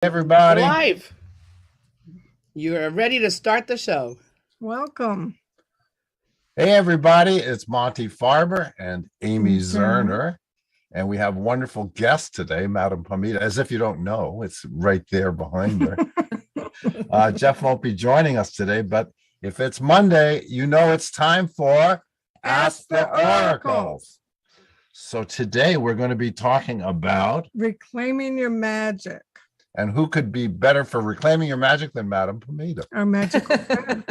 Everybody. Live. You are ready to start the show. Welcome. Hey, everybody. It's Monty Farber and Amy Zerner. And we have wonderful guests today, Madam Pamita. As if you don't know, it's right there behind her. Jeff won't be joining us today, but if it's Monday, you know it's time for Ask the Oracles. So today we're going to be talking about reclaiming your magic. And who could be better for reclaiming your magic than Madam Pamita? Our magical friend.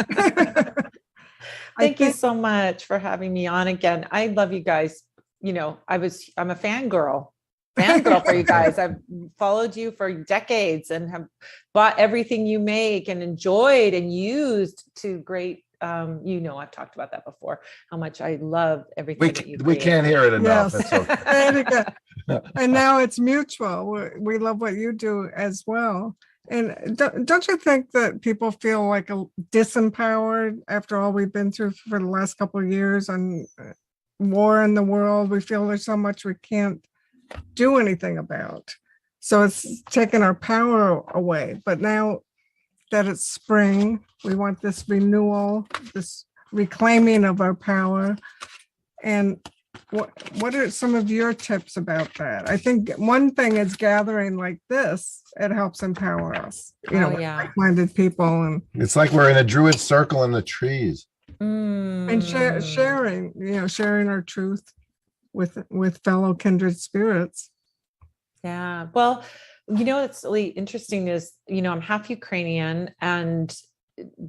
Thank you so much for having me on again. I love you guys. You know, I'm a fangirl for you guys. I've followed you for decades and have bought everything you make and enjoyed and used to great. I've talked about that before, how much I love everything that you create. We can't hear it enough. Yes. It's okay. And now it's mutual. We love what you do as well. And don't you think that people feel like disempowered after all we've been through for the last couple of years on war in the world? We feel there's so much we can't do anything about. So it's taken our power away. But now that it's spring, we want this renewal, this reclaiming of our power. And what are some of your tips about that? I think one thing is gathering like this. It helps empower us, like-minded people. And it's like we're in a druid circle in the trees. And sharing our truth with fellow kindred spirits. Yeah. Well, what's really interesting is, I'm half Ukrainian and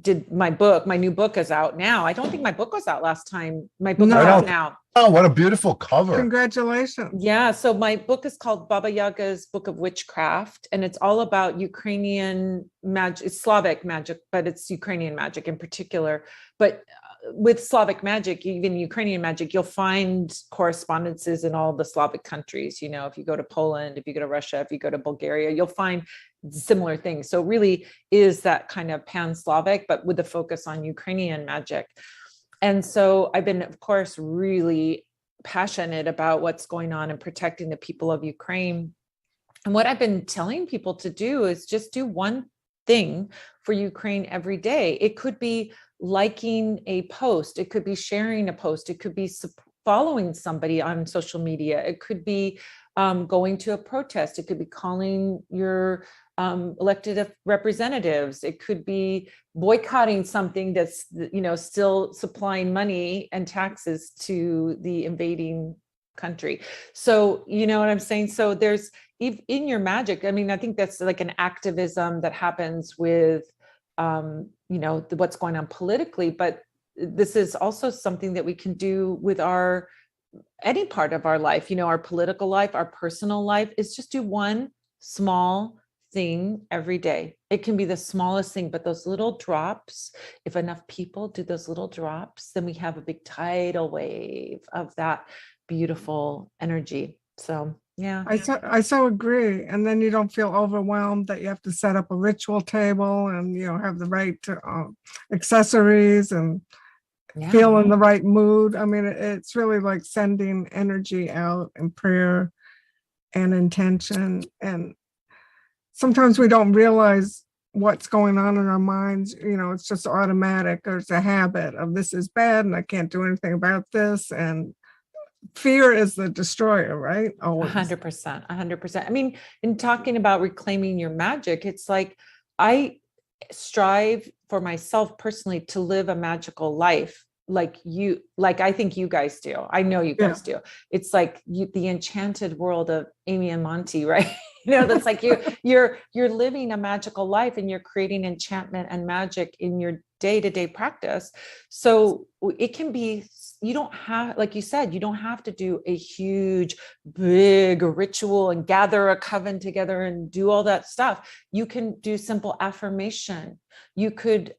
did my new book is out now. I don't think my book was out last time. My book is out now. Oh, what a beautiful cover. Congratulations. Yeah. So my book is called Baba Yaga's Book of Witchcraft, and it's all about Ukrainian magic. It's Slavic magic, but it's Ukrainian magic in particular. But with Slavic magic, even Ukrainian magic, you'll find correspondences in all the Slavic countries. If you go to Poland, if you go to Russia, if you go to Bulgaria, you'll find similar things. So it really is that kind of pan-Slavic, but with a focus on Ukrainian magic. And so I've been, of course, really passionate about what's going on and protecting the people of Ukraine. And what I've been telling people to do is just do one thing for Ukraine every day. It could be liking a post. It could be sharing a post. It could be following somebody on social media. It could be going to a protest. It could be calling your elected representatives. It could be boycotting something that's, still supplying money and taxes to the invading country. So, you know what I'm saying? So there's in your magic, I think that's like an activism that happens with, what's going on politically, but this is also something that we can do with any part of our life, our political life, our personal life, is just do one small thing every day. It can be the smallest thing, but those little drops, if enough people do those little drops, then we have a big tidal wave of that beautiful energy. So yeah, I so agree. And then you don't feel overwhelmed that you have to set up a ritual table and have the right accessories and feel in the right mood. It's really like sending energy out in prayer and intention. And sometimes we don't realize what's going on in our minds. It's just automatic, or it's a habit of this is bad and I can't do anything about this. And fear is the destroyer, right? Always. 100%. In talking about reclaiming your magic, it's like I strive for myself personally to live a magical life like I think you guys do. I know you guys do. It's like the enchanted world of Amy and Monty, right? That's like you're living a magical life and you're creating enchantment and magic in your day-to-day practice. So it can be, you don't have, like you said, you don't have to do a huge, big ritual and gather a coven together and do all that stuff. You can do simple affirmation. You could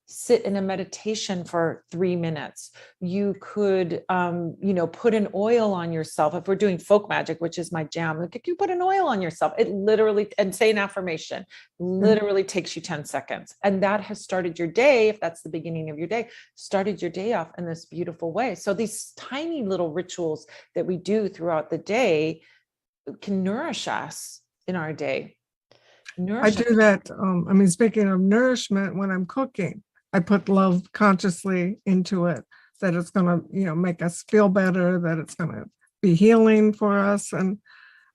sit in a meditation for 3 minutes. You could, put an oil on yourself. If we're doing folk magic, which is my jam, like you put an oil on yourself, it literally, and say an affirmation, literally takes you 10 seconds. And that has started your day. If that's the beginning of your day, started your day off in this beautiful way. So these tiny little rituals that we do throughout the day can nourish us in our day. I do that. I mean, speaking of nourishment, when I'm cooking, I put love consciously into it, that it's going to, make us feel better, that it's going to be healing for us. And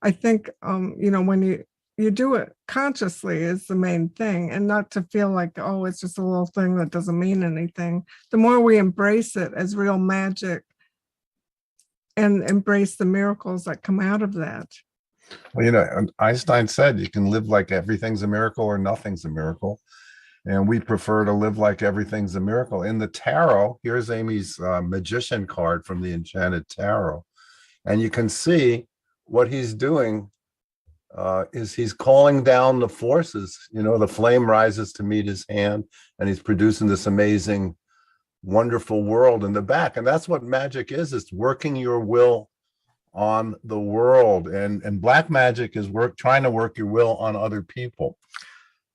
I think, when you do it consciously is the main thing, and not to feel like, oh, it's just a little thing that doesn't mean anything. The more we embrace it as real magic and embrace the miracles that come out of that. Well, Einstein said you can live like everything's a miracle or nothing's a miracle. And we prefer to live like everything's a miracle. In the tarot, here's Amy's magician card from the Enchanted Tarot. And you can see what he's doing is he's calling down the forces. The flame rises to meet his hand, and he's producing this amazing, wonderful world in the back. And that's what magic is. It's working your will on the world. And black magic is trying to work your will on other people.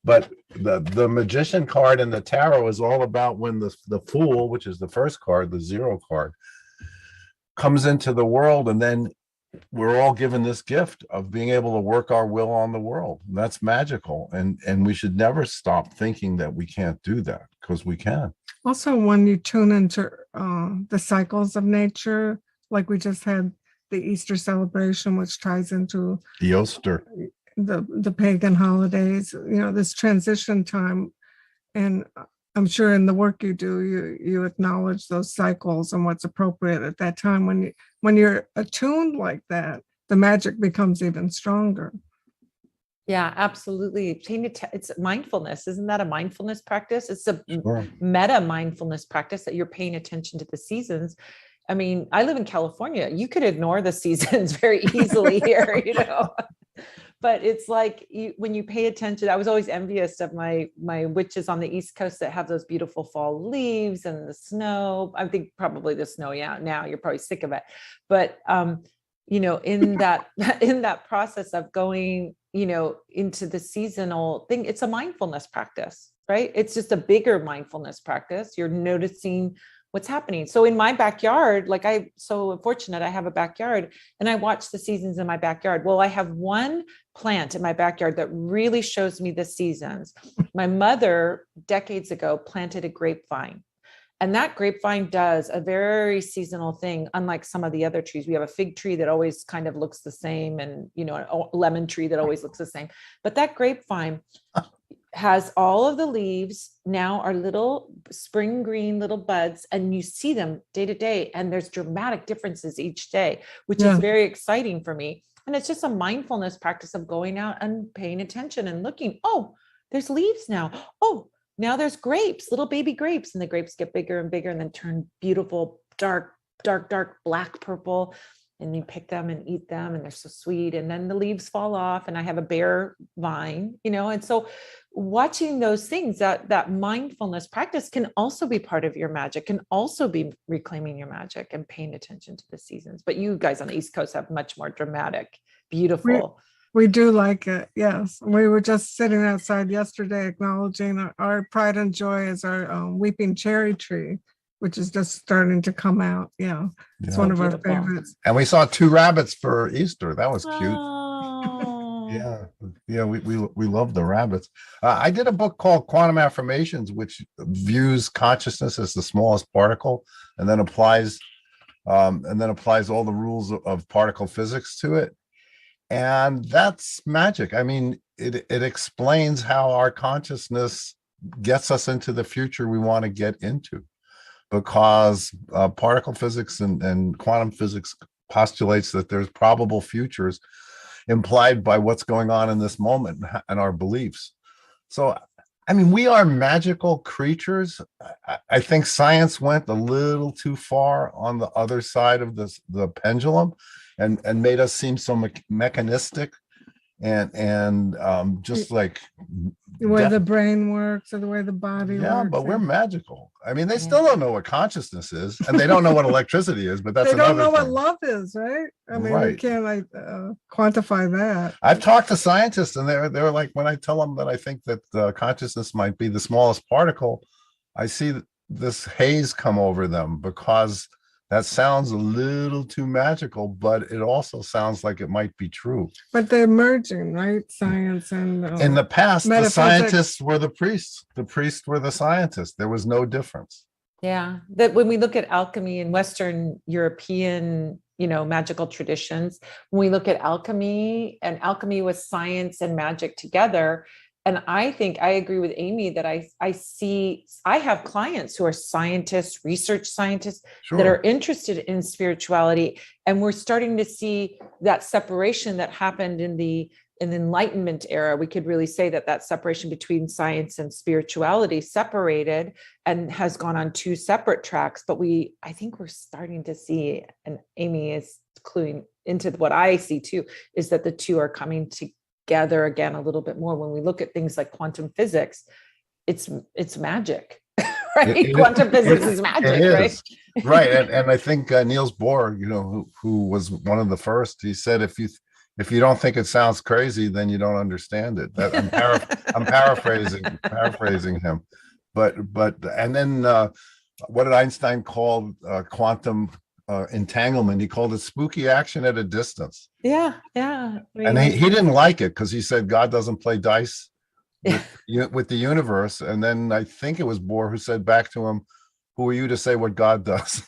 But the magician card in the tarot is all about when the fool, which is the first card, the 0 card, comes into the world, and then we're all given this gift of being able to work our will on the world. And that's magical. And we should never stop thinking that we can't do that, because we can. Also, when you tune into the cycles of nature, like we just had the Easter celebration, which ties into The Oster. the pagan holidays, this transition time. And I'm sure in the work you do, you acknowledge those cycles and what's appropriate at that time. When you're attuned like that, the magic becomes even stronger. Yeah, absolutely. It's mindfulness. Isn't that a mindfulness practice? It's a Sure. meta mindfulness practice that you're paying attention to the seasons. I mean, I live in California. You could ignore the seasons very easily here, but it's like when you pay attention. I was always envious of my witches on the East Coast that have those beautiful fall leaves and the snow. I think probably the snow. Yeah, now you're probably sick of it, but in that process of going, into the seasonal thing, it's a mindfulness practice, right? It's just a bigger mindfulness practice. You're noticing what's happening. So in my backyard, I'm so fortunate, I have a backyard, and I watch the seasons in my backyard. Well, I have one plant in my backyard that really shows me the seasons. My mother, decades ago, planted a grapevine. And that grapevine does a very seasonal thing, unlike some of the other trees. We have a fig tree that always kind of looks the same, and a lemon tree that always looks the same. But that grapevine has all of the leaves now are little spring green little buds, and you see them day to day, and there's dramatic differences each day, which is very exciting for me. And it's just a mindfulness practice of going out and paying attention and looking. Oh, there's leaves now. Oh, now there's grapes, little baby grapes, and the grapes get bigger and bigger and then turn beautiful, dark black purple. And you pick them and eat them, and they're so sweet. And then the leaves fall off, and I have a bare vine, and so watching those things, that mindfulness practice can also be part of your magic, can also be reclaiming your magic and paying attention to the seasons. But you guys on the East Coast have much more dramatic, beautiful. We do like it. Yes. We were just sitting outside yesterday, acknowledging our pride and joy is our weeping cherry tree, which is just starting to come out. Yeah. It's one of our favorites. And we saw 2 rabbits for Easter. That was cute. Oh. Yeah. We love the rabbits. I did a book called Quantum Affirmations, which views consciousness as the smallest particle, and then applies all the rules of particle physics to it. And that's magic. I mean, it explains how our consciousness gets us into the future we want to get into, because particle physics and quantum physics postulates that there's probable futures implied by what's going on in this moment and our beliefs. So, I mean, we are magical creatures. I think science went a little too far on the other side of the pendulum and made us seem so mechanistic and just like the way the brain works or the way the body works. But we're magical. I mean, they still don't know what consciousness is, and they don't know what electricity is, but that's they don't another know what thing. love is, right? I mean, we can't quantify that. I've talked to scientists, and they're like, when I tell them that I think that consciousness might be the smallest particle, I see this haze come over them because That sounds a little too magical, but it also sounds like it might be true. But they're merging, right? Science and In the past, the metaphysics. scientists were the priests. The priests were the scientists. There was no difference. Yeah, that when we look at alchemy in Western European, magical traditions, when we look at alchemy, and alchemy was science and magic together. And I think I agree with Amy that I have clients who are scientists, research scientists Sure. that are interested in spirituality. And we're starting to see that separation that happened in the Enlightenment era. We could really say that separation between science and spirituality separated and has gone on two separate tracks. But I think we're starting to see, and Amy is cluing into what I see too, is that the two are coming together again a little bit more. When we look at things like quantum physics, it's magic, right? Quantum physics is magic, right? Right. And I think Niels Bohr, who was one of the first, he said, if you don't think it sounds crazy, then you don't understand it. I'm paraphrasing him, but and then what did Einstein call quantum entanglement? He called it spooky action at a distance. Yeah. And he didn't like it because he said God doesn't play dice with the universe. And then I think it was Bohr who said back to him, "Who are you to say what God does?"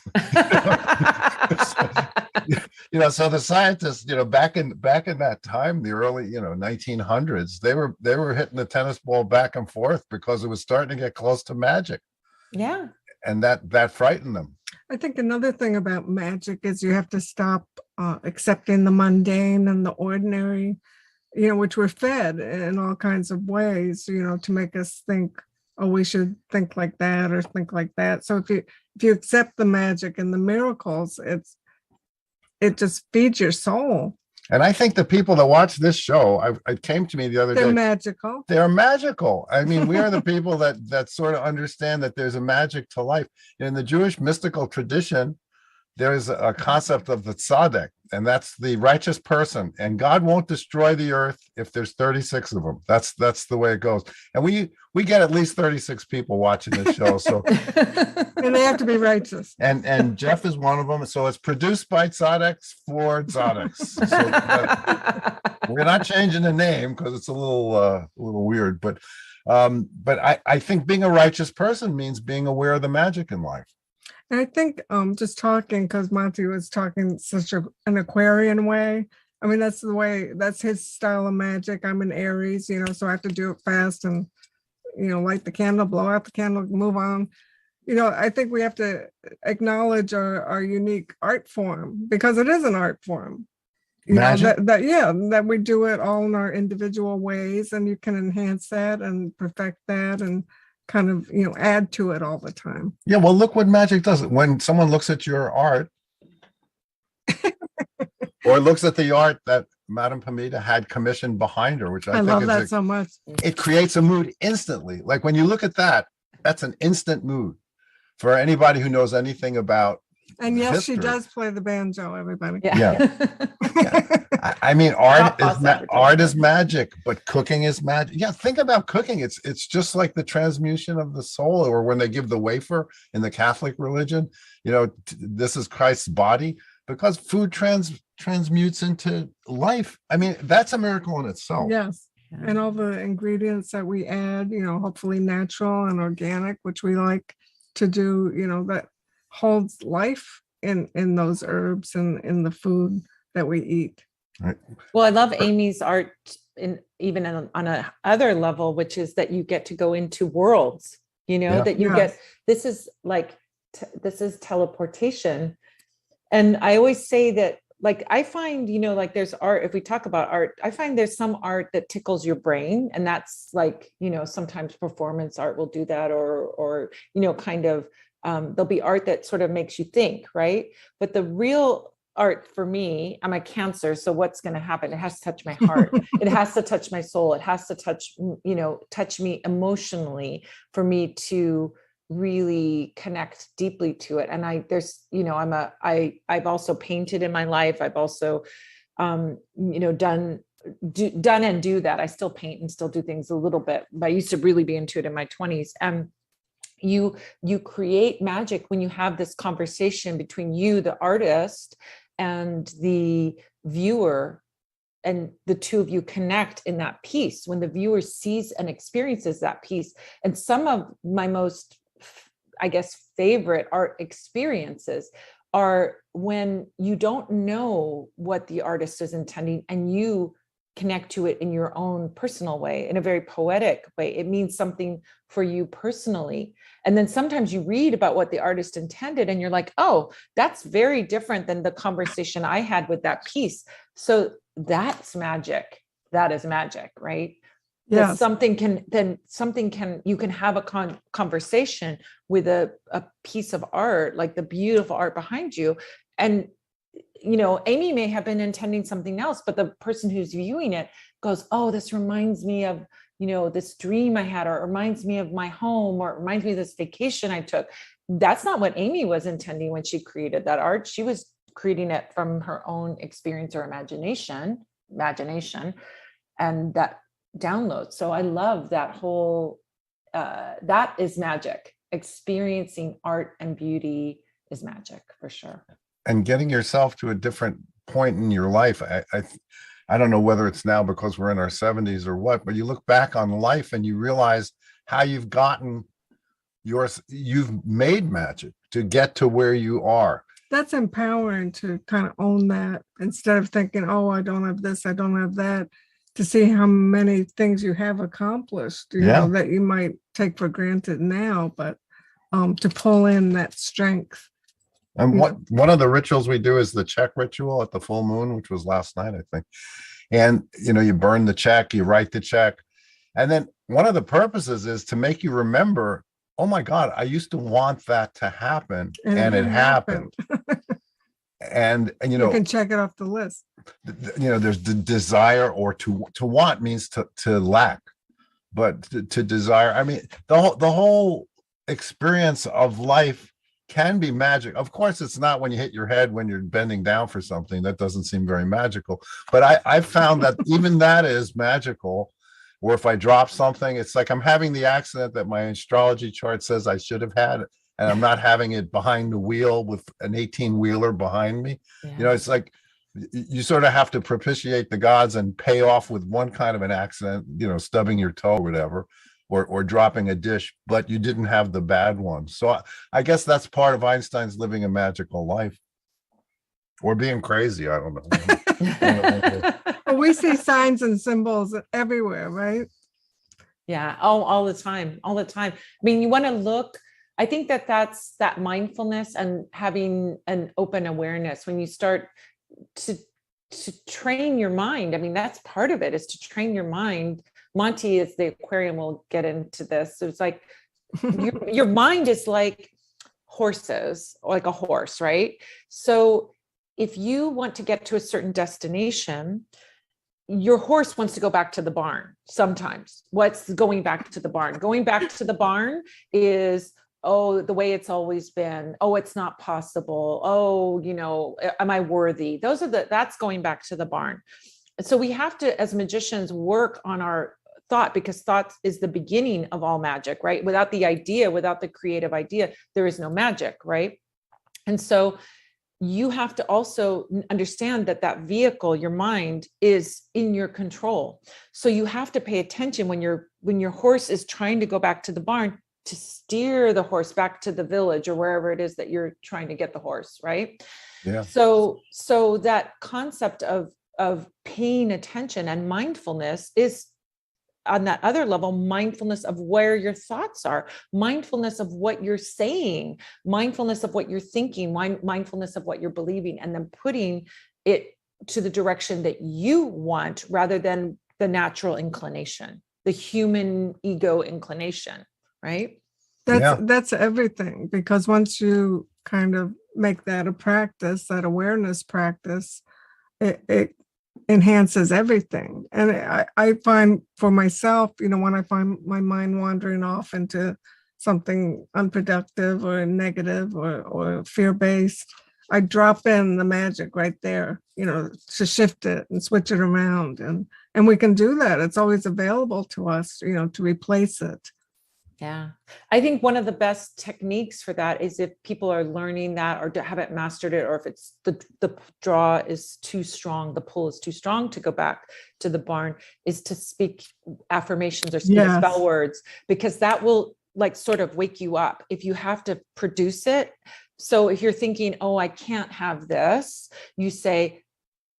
So the scientists, back in that time, the early, 1900s, they were hitting the tennis ball back and forth because it was starting to get close to magic. Yeah. And that frightened them. I think another thing about magic is you have to stop accepting the mundane and the ordinary, which we're fed in all kinds of ways, to make us think, oh, we should think like that or think like that. So if you accept the magic and the miracles, it just feeds your soul. And I think the people that watch this show, it came to me the other day. They're magical. They're magical. I mean, we are the people that sort of understand that there's a magic to life. In the Jewish mystical tradition, there's a concept of the tzaddik, and that's the righteous person. And God won't destroy the earth if there's 36 of them. That's the way it goes. And we get at least 36 people watching this show. So and they have to be righteous. And Jeff is one of them. So it's produced by tzaddiks for tzaddiks. So we're not changing the name because it's a little weird. But I think being a righteous person means being aware of the magic in life. And I think just talking, because Monty was talking such an Aquarian way. I mean, that's his style of magic. I'm an Aries, so I have to do it fast and, light the candle, blow out the candle, move on. I think we have to acknowledge our unique art form, because it is an art form. That we do it all in our individual ways, and you can enhance that and perfect that and kind of add to it all the time. Yeah, well, look what magic does. When someone looks at your art or looks at the art that Madame Pamita had commissioned behind her, which I think love that so much. It creates a mood instantly. Like when you look at that, that's an instant mood for anybody who knows anything about and yes, history. She does play the banjo, everybody. Yeah. I mean, art is magic, but cooking is magic. Yeah, think about cooking. It's just like the transmutation of the soul, or when they give the wafer in the Catholic religion, this is Christ's body, because food transmutes into life. I mean, that's a miracle in itself. Yes. And all the ingredients that we add, hopefully natural and organic, which we like to do, that holds life in those herbs and in the food that we eat. Right. Well, I love Amy's art on a other level, which is that you get to go into worlds, that you get, this is teleportation. And I always say that, like, I find, there's art, if we talk about art, I find there's some art that tickles your brain, and that's like, sometimes performance art will do that, or kind of, there'll be art that sort of makes you think, right? But the real art for me, I'm a Cancer, so what's going to happen? It has to touch my heart. It has to touch my soul. It has to touch me emotionally for me to really connect deeply to it. And I've also painted in my life. I've also, done and do that. I still paint and still do things a little bit, but I used to really be into it in my 20s. you create magic when you have this conversation between you, the artist, and the viewer, and the two of you connect in that piece when the viewer sees and experiences that piece. And some of my most, I guess, favorite art experiences are when you don't know what the artist is intending and you connect to it in your own personal way, in a very poetic way. It means something for you personally. And then sometimes you read about what the artist intended and you're like, oh, that's very different than the conversation I had with that piece. So that's magic. That is magic, right? That Yes. you can have a conversation with a piece of art, like the beautiful art behind you. And Amy may have been intending something else, but the person who's viewing it goes, oh, this reminds me of, this dream I had, or it reminds me of my home, or it reminds me of this vacation I took. That's not what Amy was intending when she created that art. She was creating it from her own experience or imagination, and that download. So I love that whole, that is magic. Experiencing art and beauty is magic for sure. And getting yourself to a different point in your life. I don't know whether it's now because we're in our 70s or what, but you look back on life and you realize how you've made magic to get to where you are. That's empowering to kind of own that instead of thinking, oh, I don't have this, I don't have that, to see how many things you have accomplished, that you might take for granted now, but to pull in that strength. And one of the rituals we do is the check ritual at the full moon, which was last night, I think. And, you burn the check, you write the check. And then one of the purposes is to make you remember, oh my God, I used to want that to happen. And it happened. And you can check it off the list. There's the desire, or to want means to lack, but to desire. I mean, the whole experience of life can be magic. Of course, it's not when you hit your head when you're bending down for something. That doesn't seem very magical. But I found that even that is magical. Or if I drop something, it's like I'm having the accident that my astrology chart says I should have had, and I'm not having it behind the wheel with an 18-wheeler behind me. Yeah. It's like you sort of have to propitiate the gods and pay off with one kind of an accident, stubbing your toe or whatever, or dropping a dish, but you didn't have the bad one. So I guess that's part of Einstein's living a magical life, or being crazy. I don't know. But we see signs and symbols everywhere, right? Yeah. Oh, all the time. I mean, you want to look, I think that's that mindfulness and having an open awareness when you start to train your mind. I mean, that's part of it, is to train your mind. Monty is the Aquarium. We'll get into this. So it's like your mind is like horses, like a horse, right? So if you want to get to a certain destination, your horse wants to go back to the barn. Sometimes what's going back to the barn? Going back to the barn is, oh, the way it's always been. Oh, it's not possible. Oh, am I worthy? That's going back to the barn. So we have to, as magicians, work on our thought, because thought is the beginning of all magic, right? Without the idea, without the creative idea, there is no magic, right? And so you have to also understand that vehicle, your mind, is in your control. So you have to pay attention when your horse is trying to go back to the barn, to steer the horse back to the village or wherever it is that you're trying to get the horse, right? Yeah. So that concept of paying attention and mindfulness is, on that other level, mindfulness of where your thoughts are, mindfulness of what you're saying, mindfulness of what you're thinking, mindfulness of what you're believing, and then putting it to the direction that you want rather than the natural inclination, the human ego inclination, right? That's everything, because once you kind of make that a practice, that awareness practice, it enhances everything. And I find for myself, when I find my mind wandering off into something unproductive or negative or fear-based, I drop in the magic right there, to shift it and switch it around. And we can do that. It's always available to us, to replace it. Yeah. I think one of the best techniques for that is if people are learning that or haven't mastered it, or if it's the draw is too strong, the pull is too strong to go back to the barn, is to speak affirmations or speak Yes. spell words, because that will like sort of wake you up if you have to produce it. So if you're thinking, oh, I can't have this, you say,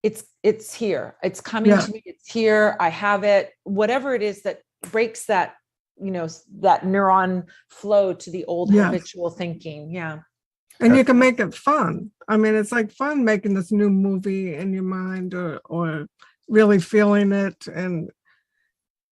it's here, it's coming Yeah. to me, it's here, I have it, whatever it is that breaks that, that neuron flow to the old Yes. habitual thinking. Yeah. And you can make it fun. I mean, it's like fun making this new movie in your mind, or really feeling it. And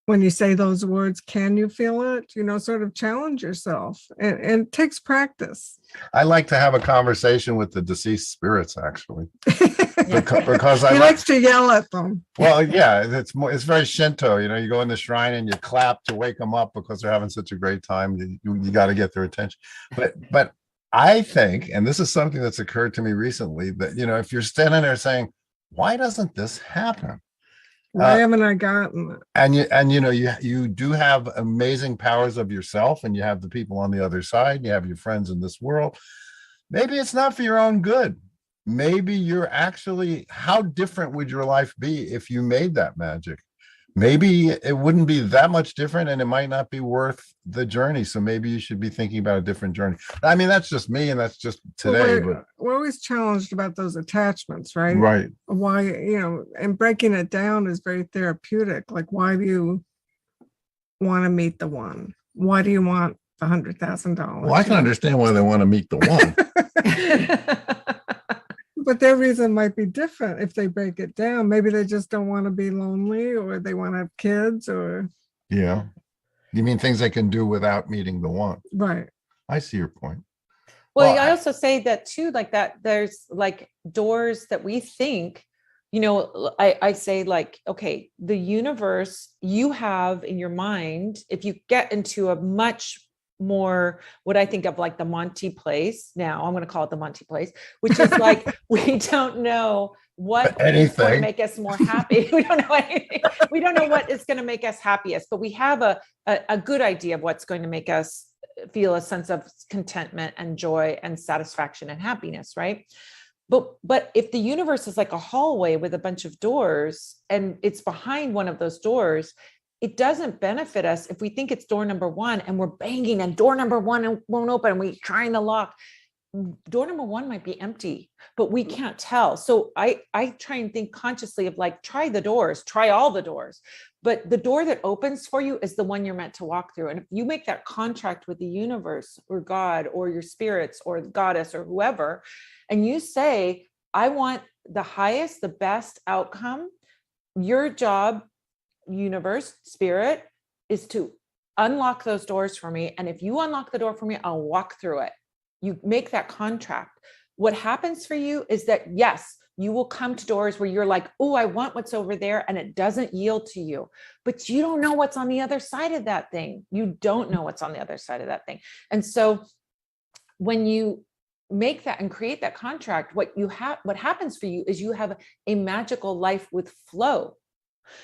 when you say those words, can you feel it? Sort of challenge yourself. And it takes practice. I like to have a conversation with the deceased spirits, actually, because He likes to yell at them. Well, yeah, it's very Shinto. You go in the shrine and you clap to wake them up because they're having such a great time. You got to get their attention. But I think, and this is something that's occurred to me recently, that if you're standing there saying, "Why doesn't this happen?" Why haven't I gotten it? And you do have amazing powers of yourself, and you have the people on the other side, you have your friends in this world. Maybe it's not for your own good. Maybe you're actually, how different would your life be if you made that magic? Maybe it wouldn't be that much different, and it might not be worth the journey. So maybe you should be thinking about a different journey. I mean, that's just me, and that's just today. Well, we're always challenged about those attachments, right? Right. Why, and breaking it down is very therapeutic. Like, why do you want to meet the one? Why do you want the $100,000? Well, I can understand why they want to meet the one. But their reason might be different if they break it down. Maybe they just don't want to be lonely, or they want to have kids, or. Yeah. You mean things they can do without meeting the one? Right. I see your point. Well, I also say that too, like that there's like doors that we think, I say like, okay, the universe you have in your mind, if you get into a much more what I think of like the Monty place. Now I'm going to call it the Monty place, which is like, we don't know what is going to make us more happy. We don't know anything. We don't know what is going to make us happiest, but we have a good idea of what's going to make us feel a sense of contentment and joy and satisfaction and happiness. Right. But if the universe is like a hallway with a bunch of doors, and it's behind one of those doors, it doesn't benefit us if we think it's door number one and we're banging and door number one won't open and we're trying to lock. Door number one might be empty, but we can't tell. So I try and think consciously of like, try the doors, try all the doors, but the door that opens for you is the one you're meant to walk through. And if you make that contract with the universe or God or your spirits or the goddess or whoever, and you say, I want the highest, the best outcome, your job, universe, spirit, is to unlock those doors for me. And if you unlock the door for me, I'll walk through it. You make that contract. What happens for you is that, yes, you will come to doors where you're like, oh, I want what's over there. And it doesn't yield to you, but you don't know what's on the other side of that thing. You don't know what's on the other side of that thing. And so when you make that and create that contract, what happens for you is you have a magical life with flow.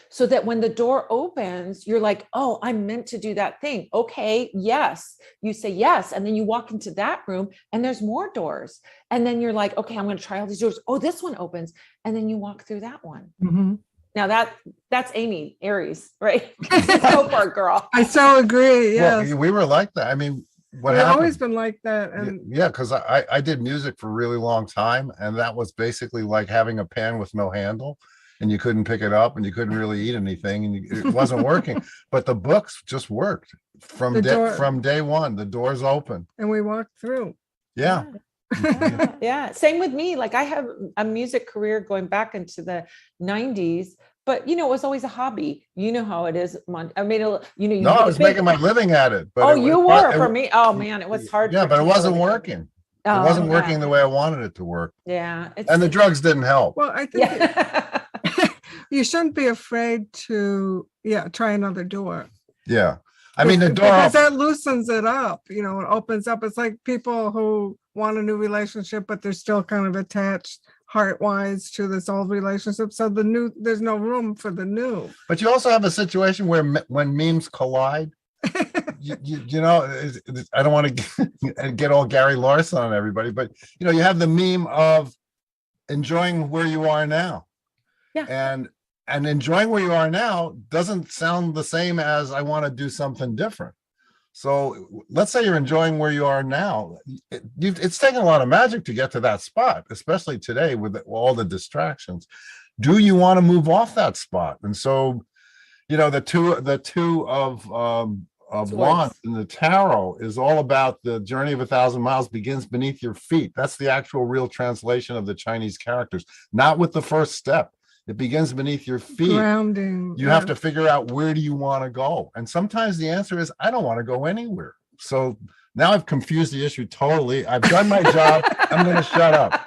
So that when the door opens, you're like, oh, I'm meant to do that thing. Okay, yes. You say yes. And then you walk into that room and there's more doors. And then you're like, okay, I'm going to try all these doors. Oh, this one opens. And then you walk through that one. Mm-hmm. Now that's Amy, Aries, right? Go for it, girl. I so agree. Yes. Well, we were like that. I mean, We've always been like that. And yeah, because I did music for a really long time. And that was basically like having a pan with no handle. And you couldn't pick it up and you couldn't really eat anything and it wasn't working. But the books just worked from day one. The doors open. And we walked through. Yeah. Yeah. Same with me. Like I have a music career going back into the 90s, but it was always a hobby. You know how it is. I mean, I was making my living at it. But for me. Oh man, it was hard. Yeah, but it wasn't working. It wasn't working the way I wanted it to work. Yeah. And the drugs didn't help. Well, I think you shouldn't be afraid to, try another door. Yeah. I mean, the door. Because that loosens it up, it opens up. It's like people who want a new relationship, but they're still kind of attached heart-wise to this old relationship. So there's no room for the new. But you also have a situation where when memes collide, you know, I don't want to get all Gary Larson on everybody, but you know, you have the meme of enjoying where you are now. Yeah. And enjoying where you are now doesn't sound the same as I want to do something different. So let's say you're enjoying where you are now. It's taken a lot of magic to get to that spot, especially today with all the distractions. Do you want to move off that spot? And so, you know, the two of wands in the tarot is all about the journey of 1,000 miles begins beneath your feet. That's the actual real translation of the Chinese characters, not with the first step. It begins beneath your feet. Grounding. You have to figure out, where do you want to go? And sometimes the answer is, I don't want to go anywhere. So now I've confused the issue totally. I've done my job. I'm going to shut up.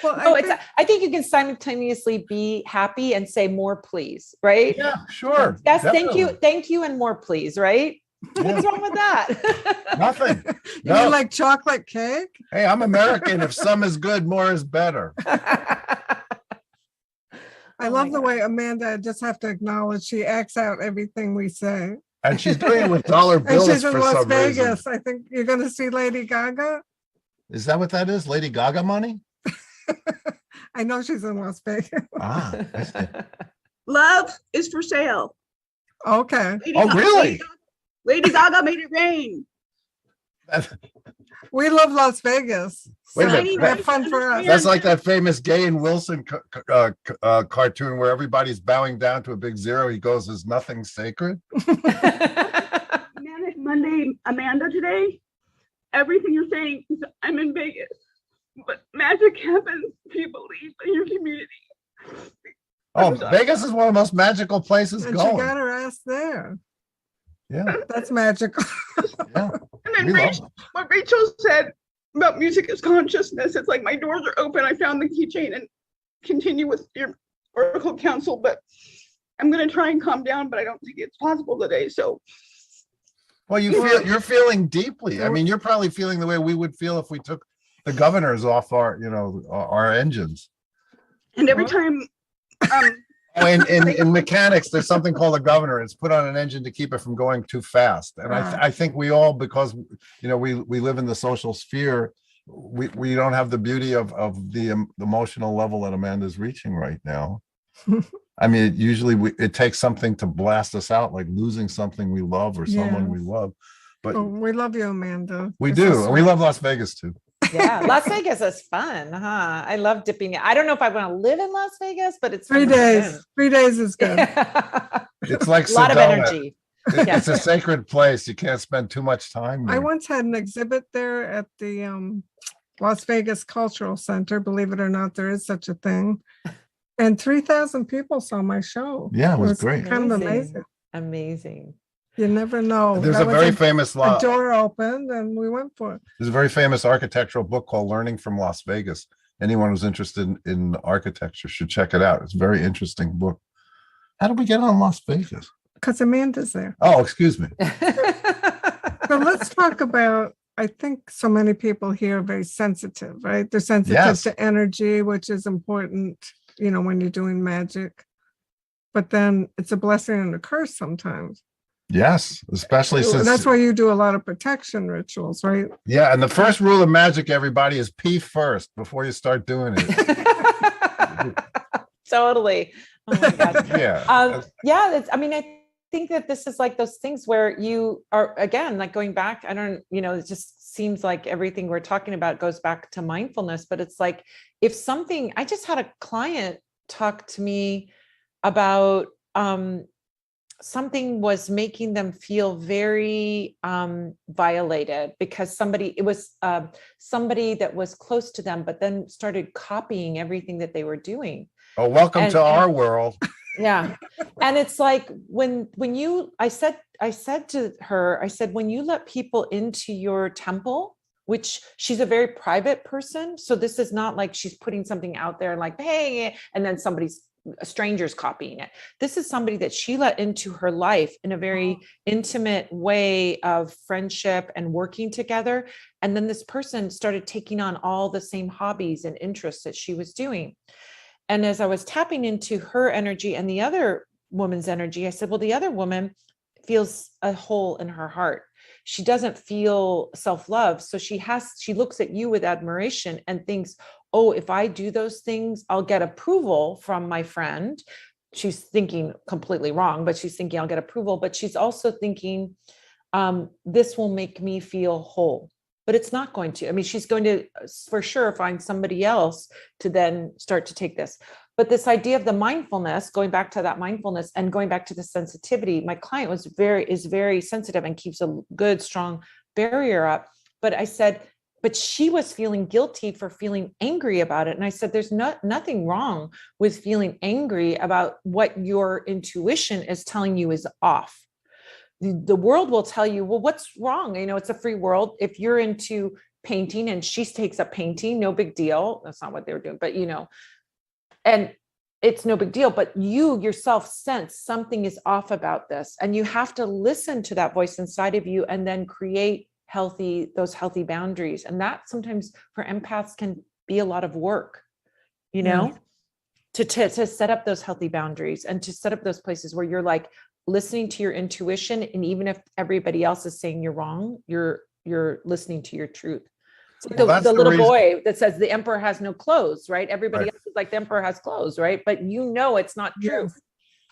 Well, I think you can simultaneously be happy and say more, please, right? Yeah, sure. Yes, definitely. thank you, and more, please, right? What's wrong with that? Nothing. You mean like chocolate cake? Hey, I'm American. If some is good, more is better. I love the way Amanda, I just have to acknowledge, she acts out everything we say. And she's doing it with dollar And bills she's in for Las some reason. Vegas. I think you're going to see Lady Gaga. Is that what that is? Lady Gaga money? I know she's in Las Vegas. Ah, I see. Love is for sale. Okay. Oh, really? Lady Gaga made it rain. We love Las Vegas. Wait a So minute. have fun for us. That's like that famous Gay and Wilson cartoon where everybody's bowing down to a big zero. He goes, "Is nothing sacred?" Manic Monday, Amanda, today, everything you're saying is, I'm in Vegas, but magic happens if you believe in your community. Oh, Vegas is one of the most magical places And she going. got her ass there. Yeah, That's magical. yeah. And then We love Rachel, what Rachel said about music is consciousness. It's like, my doors are open. I found the keychain and continue with your Oracle Council, but I'm going to try and calm down, but I don't think it's possible today. So Well, you're feeling deeply. I mean, you're probably feeling the way we would feel if we took the governors off our engines. and every time, Oh, in mechanics, there's something called a governor. It's put on an engine to keep it from going too fast. And I think we all, because we live in the social sphere, we don't have the beauty of the emotional level that Amanda's reaching right now. I mean, it takes something to blast us out, like losing something we love or someone we love. But Oh, we love you, Amanda. we This do. is- And we love Las Vegas too. Yeah, Las Vegas is fun, huh? I love dipping. I don't know if I want to live in Las Vegas, but it's 3 fun to days. spend. 3 days is good. It's like A lot of Sedona. energy. It's a sacred place. You can't spend too much time I there. once had an exhibit there at the Las Vegas Cultural Center. Believe it or not, there is such a thing. And 3,000 people saw my show. Yeah, it was great. Kind of Amazing. amazing. Amazing. You never know. There's That a was very famous a door opened and we went for it. There's a very famous architectural book called Learning from Las Vegas. Anyone who's interested in architecture should check it out. It's a very interesting book. How did we get on Las Vegas? Because Amanda's there. Oh, excuse me. So let's talk about, I think so many people here are very sensitive, right? They're sensitive Yes. to energy, which is important, when you're doing magic. But then it's a blessing and a curse sometimes. Yes, especially since That's why you do a lot of protection rituals, right? yeah, and the first rule of magic, everybody, is pee first before you start doing it. Totally. Oh my gosh. Yeah. I think that this is like those things where you are, again, like going back, it just seems like everything we're talking about goes back to mindfulness, but it's like, I just had a client talk to me about, something was making them feel very violated because somebody that was close to them, but then started copying everything that they were doing. Oh, welcome to our world. Yeah. And it's like I said to her, when you let people into your temple, which she's a very private person. So this is not like she's putting something out there like, hey, and then a stranger's copying it. This is somebody that she let into her life in a very intimate way of friendship and working together. And then this person started taking on all the same hobbies and interests that she was doing. And as I was tapping into her energy and the other woman's energy, I said, well, the other woman feels a hole in her heart. She doesn't feel self-love. So she looks at you with admiration and thinks, oh, if I do those things, I'll get approval from my friend. She's thinking completely wrong, but she's thinking I'll get approval. But she's also thinking, this will make me feel whole. But it's not going to. I mean, she's going to for sure find somebody else to then start to take this. But this idea of the mindfulness, going back to that mindfulness and going back to the sensitivity, my client is very sensitive and keeps a good, strong barrier up. But I said, but she was feeling guilty for feeling angry about it. And I said, there's nothing wrong with feeling angry about what your intuition is telling you is off. The world will tell you, well, what's wrong? You know, it's a free world. If you're into painting and she takes up painting, no big deal. That's not what they were doing, but you know, and it's no big deal, but you yourself sense something is off about this. And you have to listen to that voice inside of you and then create those healthy boundaries. And that sometimes for empaths can be a lot of work, you know, to set up those healthy boundaries and to set up those places where you're like listening to your intuition. And even if everybody else is saying you're wrong, you're listening to your truth. Well, the the little reason- boy that says the emperor has no clothes, right? Everybody else is like, the emperor has clothes, right? But you know, it's not true. Yes.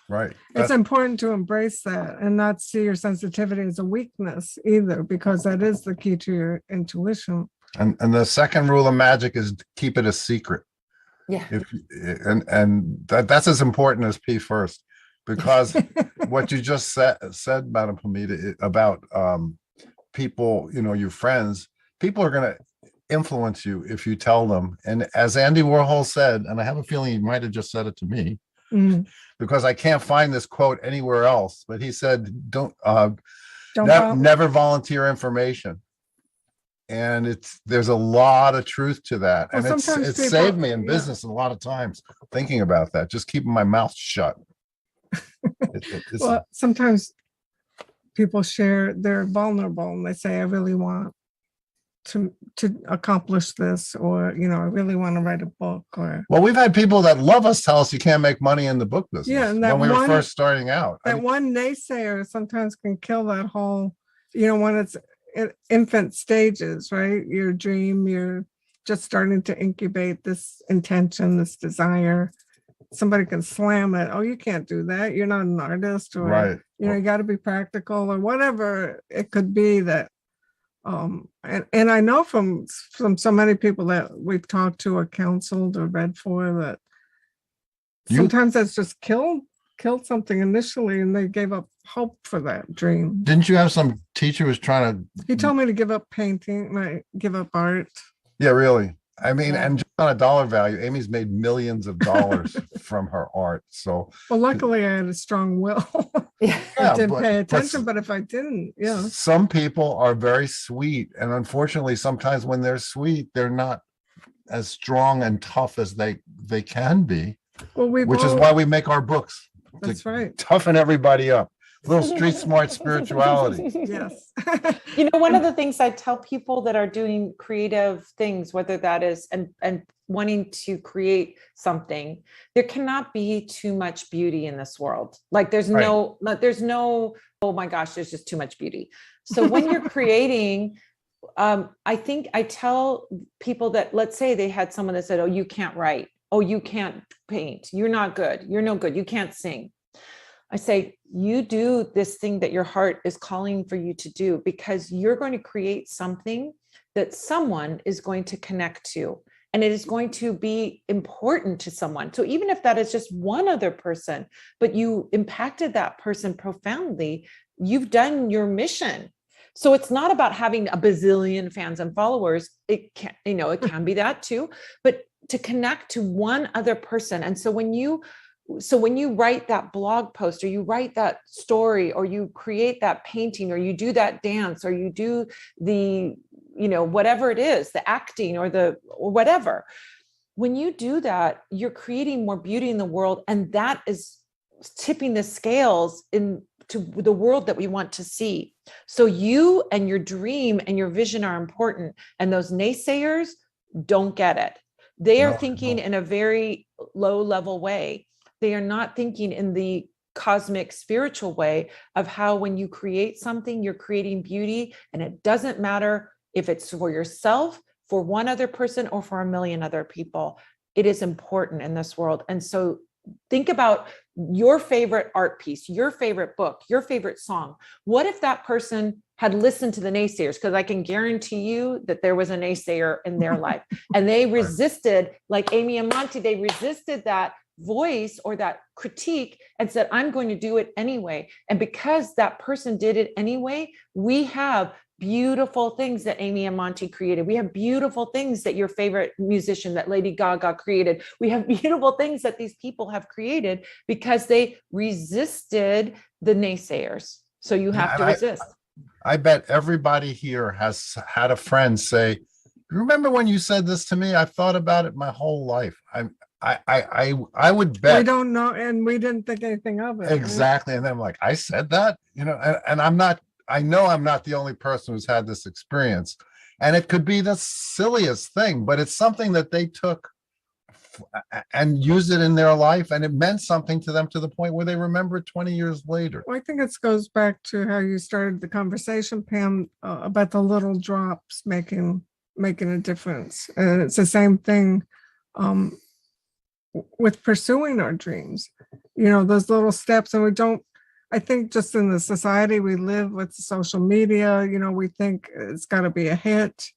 Right. It's That's- important to embrace that and not see your sensitivity as a weakness either, because that is the key to your intuition. and the second rule of magic is keep it a secret. Yeah. And that's as important as P first, because what you just said, Madam Pamita, about people, you know, your friends, people are going to influence you if you tell them. And as Andy Warhol said, and I have a feeling he might have just said it to me, because I can't find this quote anywhere else, but he said, never volunteer information. And there's a lot of truth to that. Well, And it's sometimes people- saved me in yeah. business a lot of times thinking about that, just keeping my mouth shut. It's- Well, sometimes people share, they're vulnerable and they say, I really want to accomplish this, or, you know, I really want to write a book, or well, we've had people that love us tell us you can't make money in the book business. Yeah, and that when we were one- first starting out. I that mean, one naysayer sometimes can kill that whole, you know, when it's in infant stages, right? Your dream, you're just starting to incubate this intention, this desire. Somebody can slam it. Oh, you can't do that. You're not an artist, or, right. you know, you got to be practical, or whatever it could be that, and I know from so many people that we've talked to or counseled or read for, that sometimes that's just killed something initially, and they gave up hope for that dream. Didn't you have some teacher who was trying to? He told me to give up painting, give up art. Yeah, really. I mean, Yeah. and just on a dollar value, Amy's made millions of dollars from her art. So Well, luckily I had a strong will. Yeah. I yeah, didn't but- pay but attention, but if I didn't, yeah. some people are very sweet, and unfortunately, sometimes when they're sweet, they're not as strong and tough as they can be, Well, we which is why we make our books. to That's right. Toughen everybody up. Little street smart spirituality. Yes. You know, one of the things I tell people that are doing creative things, whether that is and wanting to create something, there cannot be too much beauty in this world. Like there's no, oh my gosh, there's just too much beauty. So when you're creating, I think I tell people that, let's say they had someone that said, oh, you can't write. Oh, you can't paint. You're not good. You're no good. You can't sing. I say, you do this thing that your heart is calling for you to do, because you're going to create something that someone is going to connect to, and it is going to be important to someone. So even if that is just one other person, but you impacted that person profoundly, you've done your mission. So it's not about having a bazillion fans and followers. It can, you know, it can be that too, but to connect to one other person. And so when you write that blog post, or you write that story, or you create that painting, or you do that dance, or you do the, you know, whatever it is, the acting or whatever, when you do that, you're creating more beauty in the world. And that is tipping the scales into the world that we want to see. So you and your dream and your vision are important. And those naysayers don't get it. They are No, thinking no. in a very low level way. They are not thinking in the cosmic spiritual way of how when you create something, you're creating beauty, and it doesn't matter if it's for yourself, for one other person, or for a million other people. It is important in this world. And so think about your favorite art piece, your favorite book, your favorite song. What if that person had listened to the naysayers? Because I can guarantee you that there was a naysayer in their life, and they resisted, like Amy and Monty, they resisted that voice or that critique and said, I'm going to do it anyway. And because that person did it anyway, we have beautiful things that Amy and Monty created. We have beautiful things that your favorite musician, that Lady Gaga created. We have beautiful things that these people have created because they resisted the naysayers. So you have to resist. I bet everybody here has had a friend say, remember when you said this to me? I've thought about it my whole life. I would bet. We don't know, and we didn't think anything of it. Exactly. And then I'm like, I said that, and I'm not, I know I'm not the only person who's had this experience, and it could be the silliest thing, but it's something that they took and used it in their life, and it meant something to them to the point where they remember it 20 years later. Well, I think it goes back to how you started the conversation, Pam, about the little drops making a difference. And it's the same thing with pursuing our dreams, those little steps. And I think just in the society we live with social media, we think it's got to be a hit,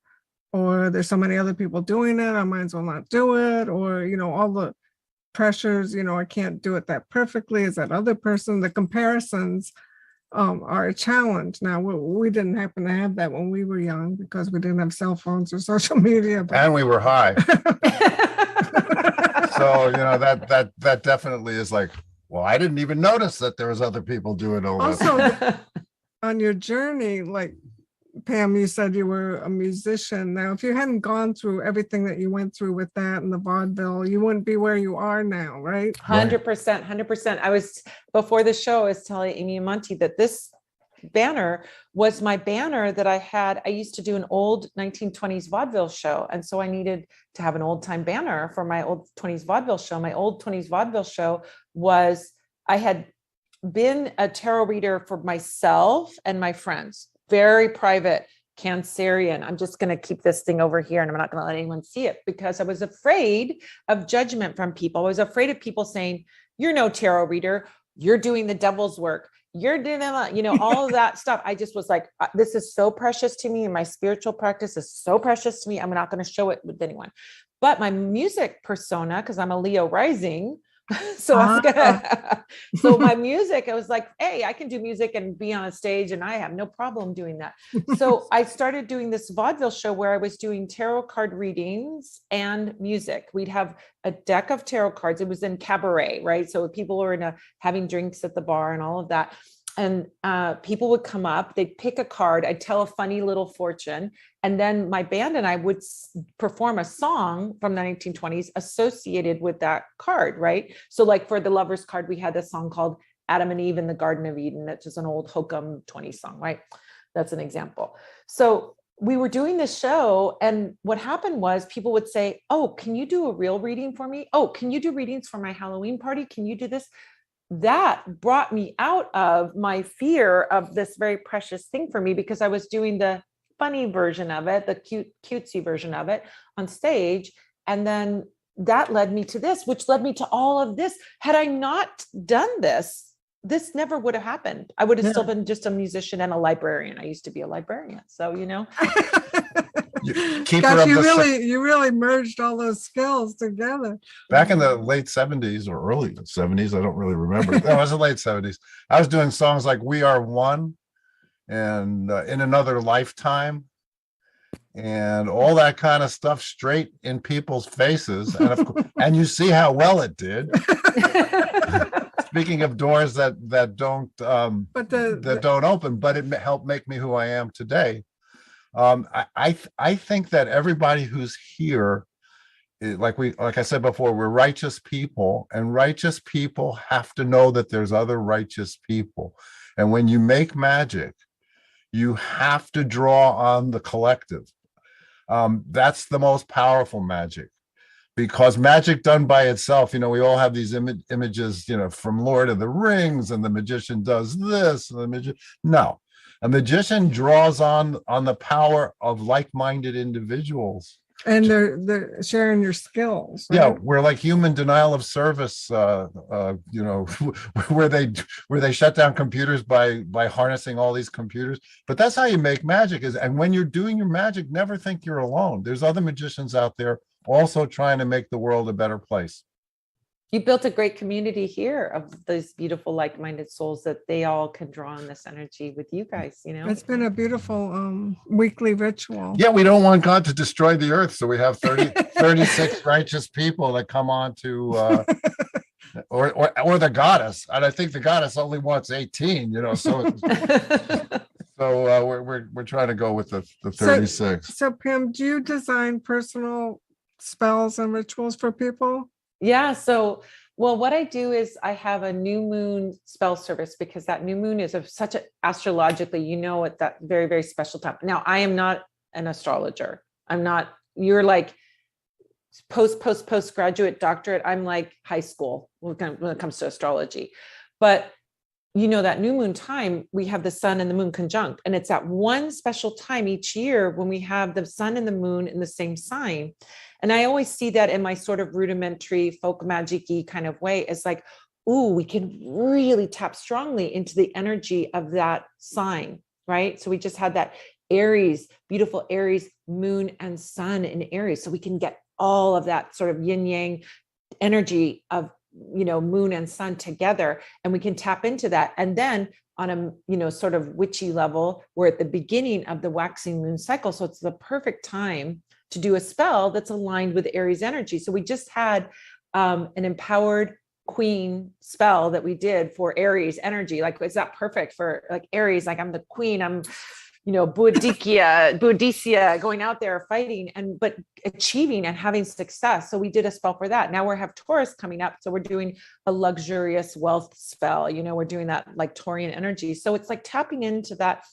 or there's so many other people doing it, I might as well not do it, or, all the pressures, I can't do it that perfectly as that other person. The comparisons are a challenge. Now, we didn't happen to have that when we were young because we didn't have cell phones or social media. And we were high. So, that definitely is like, well, I didn't even notice that there was other people doing all this. Also, on your journey, like Pam, you said you were a musician. Now, if you hadn't gone through everything that you went through with that and the vaudeville, you wouldn't be where you are now, right? 100%. Before the show, I was telling Amy and Monty that this banner was my banner that I had. I used to do an old 1920s vaudeville show. And so I needed to have an old time banner for my old 20s vaudeville show. My old 20s vaudeville show was, I had been a tarot reader for myself and my friends, very private, Cancerian. I'm just going to keep this thing over here and I'm not going to let anyone see it because I was afraid of judgment from people. I was afraid of people saying, you're no tarot reader. You're doing the devil's work. You're doing, all of that stuff. I just was like, this is so precious to me. And my spiritual practice is so precious to me. I'm not going to show it with anyone. But my music persona, because I'm a Leo rising, so so my music, I was like, hey, I can do music and be on a stage and I have no problem doing that. So I started doing this vaudeville show where I was doing tarot card readings and music. We'd have a deck of tarot cards. It was in cabaret, right? So people were having drinks at the bar and all of that. And people would come up, they'd pick a card, I'd tell a funny little fortune. And then my band and I would perform a song from the 1920s associated with that card, right? So like for the Lover's card, we had a song called Adam and Eve in the Garden of Eden. That's just an old Hokum 20 song, right? That's an example. So we were doing this show, and what happened was people would say, oh, can you do a real reading for me? Oh, can you do readings for my Halloween party? Can you do this? That brought me out of my fear of this very precious thing for me, because I was doing the funny version of it, the cutesy version of it on stage. And then that led me to this, which led me to all of this. Had I not done this, this never would have happened. I would have still been just a musician and a librarian. I used to be a librarian. So, Gosh, you really merged all those skills together. Back in the late 70s or early 70s, I don't really remember. That was the late 70s. I was doing songs like We Are One and In Another Lifetime and all that kind of stuff straight in people's faces. And of course, and you see how well it did. Speaking of doors that don't that don't open, but it helped make me who I am today. I think that everybody who's here, like I said before, we're righteous people, and righteous people have to know that there's other righteous people. And when you make magic, you have to draw on the collective. That's the most powerful magic. because magic done by itself, we all have these images, from Lord of the Rings, and the magician does this, and no, a magician draws on the power of like-minded individuals. And they're sharing your skills. Yeah, right? we're like human denial of service, where they shut down computers by harnessing all these computers. But that's how you make magic and when you're doing your magic, never think you're alone. There's other magicians out there also trying to make the world a better place. You built a great community here of these beautiful, like-minded souls that they all can draw on this energy with you guys, It's been a beautiful weekly ritual. Yeah, we don't want God to destroy the earth, so we have 36 righteous people that come on to or the goddess, and I think the goddess only wants 18, so we're trying to go with the 36. So Pam, do you design personal spells and rituals for people? Yeah. So, well, what I do is I have a new moon spell service, because that new moon is such astrologically, at that very, very special time. Now, I am not an astrologer. You're like postgraduate doctorate. I'm like high school when it comes to astrology. But that new moon time, we have the sun and the moon conjunct. And it's at one special time each year when we have the sun and the moon in the same sign. And I always see that in my sort of rudimentary folk magic-y kind of way, is like, ooh, we can really tap strongly into the energy of that sign, right? So we just had that Aries, beautiful Aries, moon and sun in Aries. So we can get all of that sort of yin yang energy of, moon and sun together, and we can tap into that. And then on a, sort of witchy level, we're at the beginning of the waxing moon cycle. So it's the perfect time to do a spell that's aligned with Aries energy. So we just had an empowered queen spell that we did for Aries energy. Like, is that perfect for like Aries? Like, I'm the queen, I'm, Boadicea, going out there fighting but achieving and having success. So we did a spell for that. Now we have Taurus coming up. So we're doing a luxurious wealth spell. We're doing that like Taurian energy. So it's like tapping into that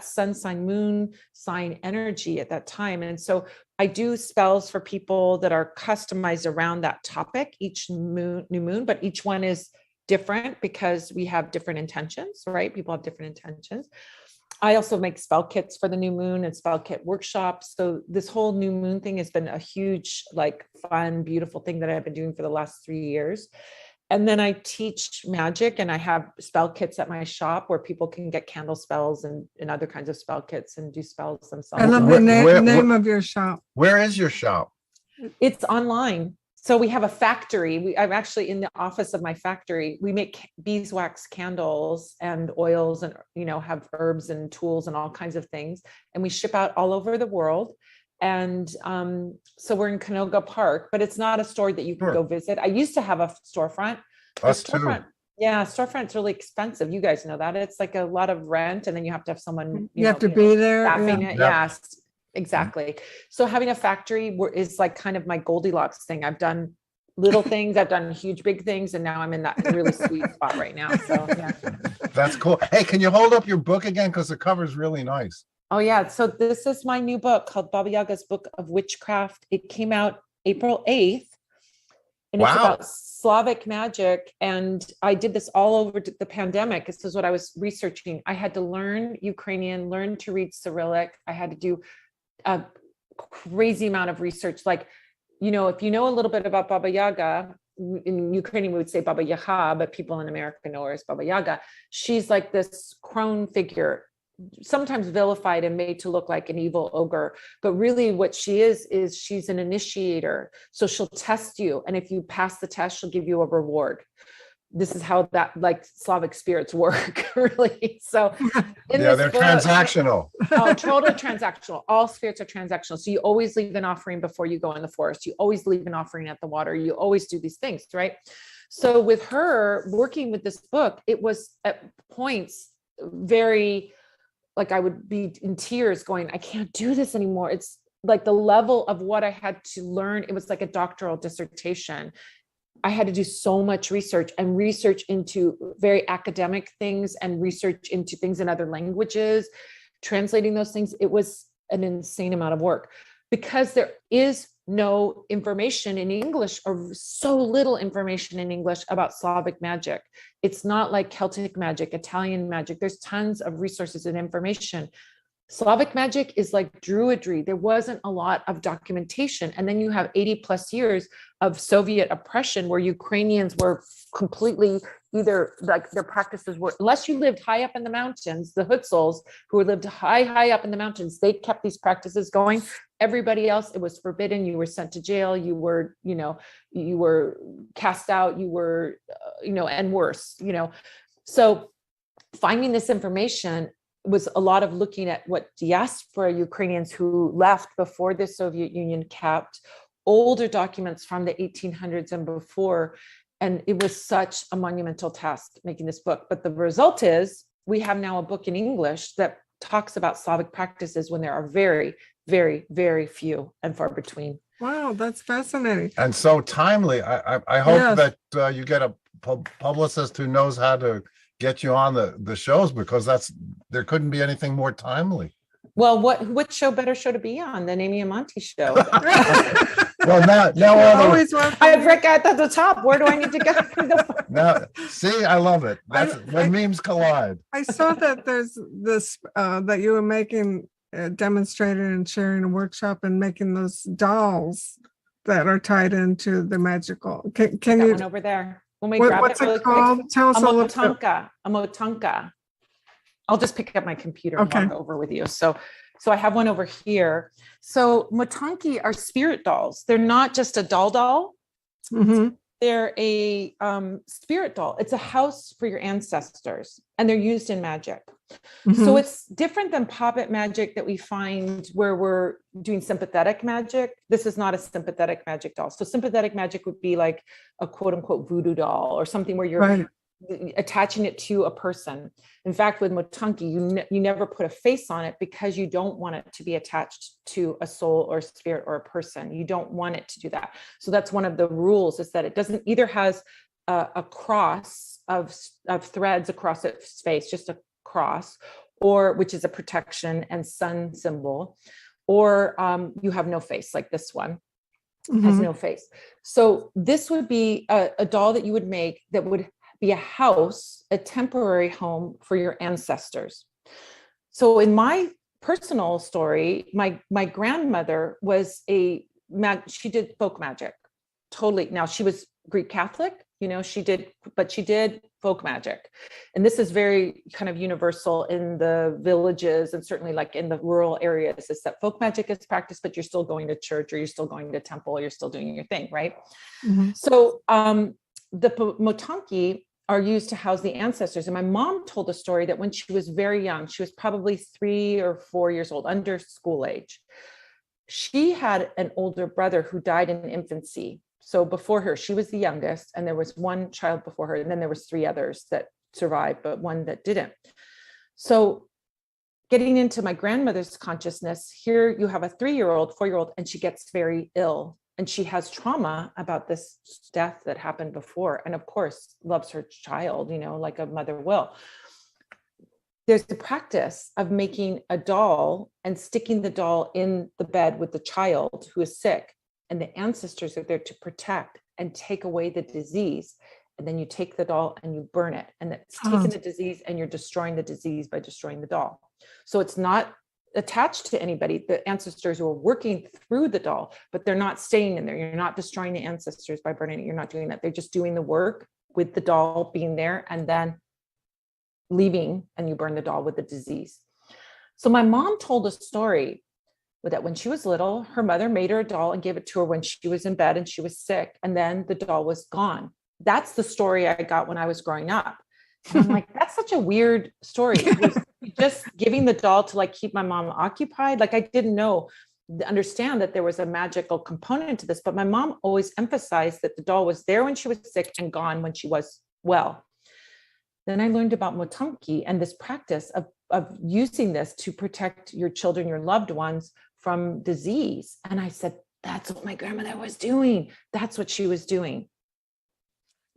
sun sign, moon sign energy at that time. And so I do spells for people that are customized around that topic, each new moon, but each one is different because we have different intentions, right? People have different intentions. I also make spell kits for the new moon and spell kit workshops. So this whole new moon thing has been a huge, like, fun, beautiful thing that I've been doing for the last 3 years. And then I teach magic, and I have spell kits at my shop where people can get candle spells and other kinds of spell kits and do spells themselves. I love the name of your shop. Where is your shop? It's online. So we have a factory. I'm actually in the office of my factory. We make beeswax candles and oils and, have herbs and tools and all kinds of things. And we ship out all over the world. And so we're in Canoga Park, but it's not a store that you can go visit. I used to have a storefront. Us too. Yeah, storefront's really expensive. You guys know that. It's like a lot of rent, and then you have to have someone. You have to be there. Staffing it. Yes. Exactly. So having a factory is like kind of my Goldilocks thing. I've done little things, I've done huge, big things, and now I'm in that really sweet spot right now. So yeah. That's cool. Hey, can you hold up your book again? Because the cover is really nice. Oh yeah. So this is my new book called Baba Yaga's Book of Witchcraft. It came out April 8th. And it's about Slavic magic. And I did this all over the pandemic. This is what I was researching. I had to learn Ukrainian, learn to read Cyrillic. I had to do a crazy amount of research. Like, if you know a little bit about Baba Yaga, in Ukrainian we would say Baba Yaga, but people in America know her as Baba Yaga. She's like this crone figure, sometimes vilified and made to look like an evil ogre, but really what she is she's an initiator. So she'll test you, and if you pass the test, she'll give you a reward. This is how that, like, Slavic spirits work, really. So they're transactional. Oh, totally transactional. All spirits are transactional. So you always leave an offering before you go in the forest. You always leave an offering at the water. You always do these things, right? So with her working with this book, it was at points very, like, I would be in tears going, I can't do this anymore. It's like the level of what I had to learn. It was like a doctoral dissertation. I had to do so much research into very academic things and research into things in other languages, translating those things. It was an insane amount of work. because there is no information in English, or so little information in English about Slavic magic. It's not like Celtic magic, Italian magic. There's tons of resources and information. Slavic magic is like Druidry. There wasn't a lot of documentation. And then you have 80 plus years of Soviet oppression where Ukrainians were completely either like their practices were, unless you lived high up in the mountains, the Hutsuls who lived high up in the mountains, they kept these practices going. Everybody else, it was forbidden. You were sent to jail. You were, you were cast out, you were, and worse, So finding this information was a lot of looking at what diaspora Ukrainians who left before the Soviet Union kept, older documents from the 1800s and before. And it was such a monumental task making this book. But the result is we have now a book in English that talks about Slavic practices when there are very, very, very few and far between. Wow, that's fascinating. And so timely. I hope Yes. that you get a publicist who knows how to get you on the shows, because there couldn't be anything more timely. Well, what better show to be on than Amy and Monty show? Well, now all the, Always welcome. I've read at the top. Where do I need to go? now see, I love it. That's when memes collide. I saw that there's this that you were making, demonstrating and sharing a workshop and making those dolls that are tied into the magical. Can That you? one over there. When we grab What's it really it called? Tell us quick. a little bit. A motanka. I'll just pick up my computer and Okay. walk over with you. So I have one over here. So motanki are spirit dolls. They're not just a doll. Mhm. They're a spirit doll. It's a house for your ancestors, and they're used in magic. So Mhm. it's different than puppet magic that we find where we're doing sympathetic magic. This is not a sympathetic magic doll. So sympathetic magic would be like a quote unquote voodoo doll or something where you're Right. attaching it to a person. In fact, with motanki, you never put a face on it because you don't want it to be attached to a soul or a spirit or a person. You don't want it to do that. So that's one of the rules, is that it doesn't either has a cross of threads across its face, just a cross, or which is a protection and sun symbol, or you have no face, like this one has Mhm. no face. So this would be a doll that you would make that would be a house, a temporary home for your ancestors. So in my personal story, my grandmother was she did folk magic, totally. Now she was Greek Catholic, she did folk magic. And this is very kind of universal in the villages, and certainly like in the rural areas, is that folk magic is practiced, but you're still going to church, or you're still going to temple, or you're still doing your thing, right? Mhm. So the motanki are used to house the ancestors. And my mom told a story that when she was very young, she was probably 3 or 4 years old, under school age, she had an older brother who died in infancy. So before her, she was the youngest, and there was one child before her, and then there was 3 others that survived, but one that didn't. So getting into my grandmother's consciousness, here you have a 3-year-old, 4-year-old, and she gets very ill. And she has trauma about this death that happened before. And of course, loves her child, like a mother will. There's the practice of making a doll and sticking the doll in the bed with the child who is sick. And the ancestors are there to protect and take away the disease. And then you take the doll and you burn it. And it's taking the disease, and you're destroying the disease by destroying the doll. So it's not attached to anybody. The ancestors are working through the doll, but they're not staying in there. You're not destroying the ancestors by burning it. You're not doing that. They're just doing the work with the doll being there and then leaving, and you burn the doll with the disease. So my mom told a story that when she was little, her mother made her a doll and gave it to her when she was in bed and she was sick, and then the doll was gone. That's the story I got when I was growing up. And I'm like, that's such a weird story. It was just giving the doll to like keep my mom occupied. Like I didn't understand that there was a magical component to this, but my mom always emphasized that the doll was there when she was sick and gone when she was well. Then I learned about motanki and this practice of using this to protect your children, your loved ones from disease. And I said, that's what my grandmother was doing. That's what she was doing.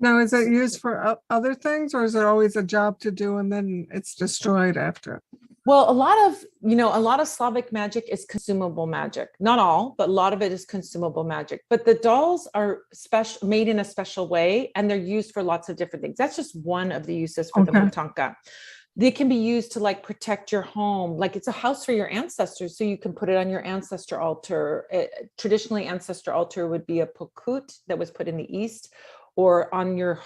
Now, is it used for other things, or is it always a job to do and then it's destroyed after? Well, a lot of Slavic magic is consumable magic. Not all, but a lot of it is consumable magic. But the dolls are special, made in a special way, and they're used for lots of different things. That's just one of the uses for the Okay. motanka. They can be used to like protect your home. Like it's a house for your ancestors, so you can put it on your ancestor altar. Traditionally, ancestor altar would be a pokut that was put in the east, or on your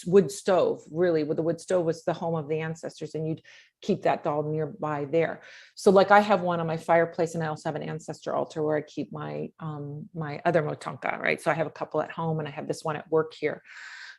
wood stove. Really, with the wood stove was the home of the ancestors, and you'd keep that doll nearby there. So like I have one on my fireplace, and I also have an ancestor altar where I keep my my other motanka, right? So I have a couple at home, and I have this one at work here.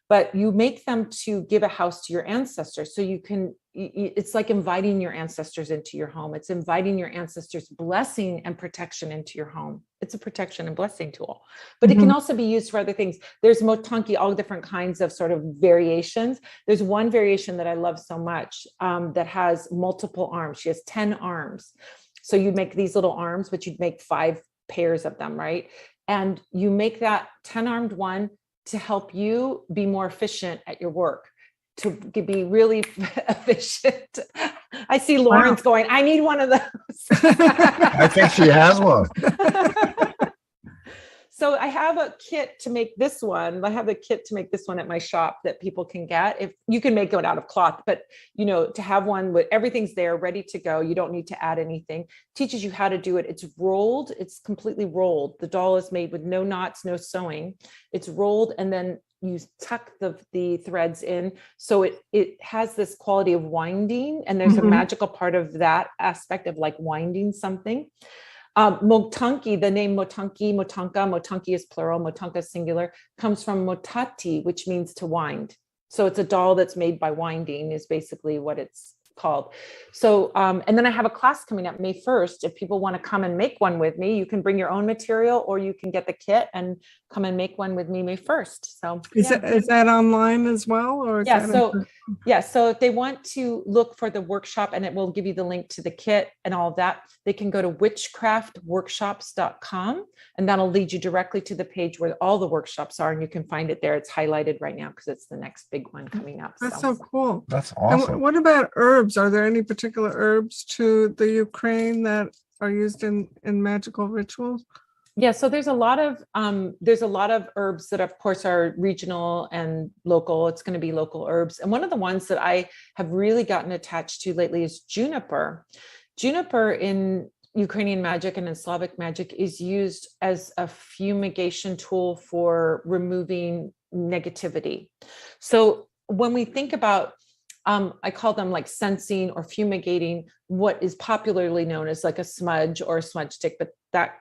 But you make them to give a house to your ancestors. So you can, it's like inviting your ancestors into your home. It's inviting your ancestors' blessing and protection into your home. It's a protection and blessing tool, but it can also be used for other things. There's motanki, all different kinds of sort of variations. There's one variation that I love so much that has multiple arms. She has 10 arms. So you'd make these little arms, but you'd make 5 pairs of them, right? And you make that 10-armed one to help you be more efficient at your work, to be really efficient. I see Lawrence going, I need one of those. I think she has one. So I have a kit to make this one. I have a kit to make this one at my shop that people can get. If you can make it out of cloth, but you know, to have one with everything's there ready to go, you don't need to add anything. Teaches you how to do it. It's rolled. It's completely rolled. The doll is made with no knots, no sewing. It's rolled, and then you tuck the threads in. So it has this quality of winding, and there's a magical part of that aspect of like winding something. Motanki, the name motanki is plural, motanka is singular, comes from motati, which means to wind. So it's a doll that's made by winding is basically what it's called. So, and then I have a class coming up May 1st. If people want to come and make one with me, you can bring your own material, or you can get the kit and come and make one with me May 1st. So is that online as well? Or is so if they want to look for the workshop, and it will give you the link to the kit and all of that, they can go to witchcraftworkshops.com, and that'll lead you directly to the page where all the workshops are, and you can find it there. It's highlighted right now because it's the next big one coming up. That's so cool. That's awesome. And what about herbs? Are there any particular herbs to the Ukraine that are used in magical rituals? Yeah, so there's a lot of herbs that of course are regional and local. It's going to be local herbs. And one of the ones that I have really gotten attached to lately is juniper. Juniper in Ukrainian magic and in Slavic magic is used as a fumigation tool for removing negativity. So when we think about I call them like sensing or fumigating what is popularly known as like a smudge or a smudge stick, but that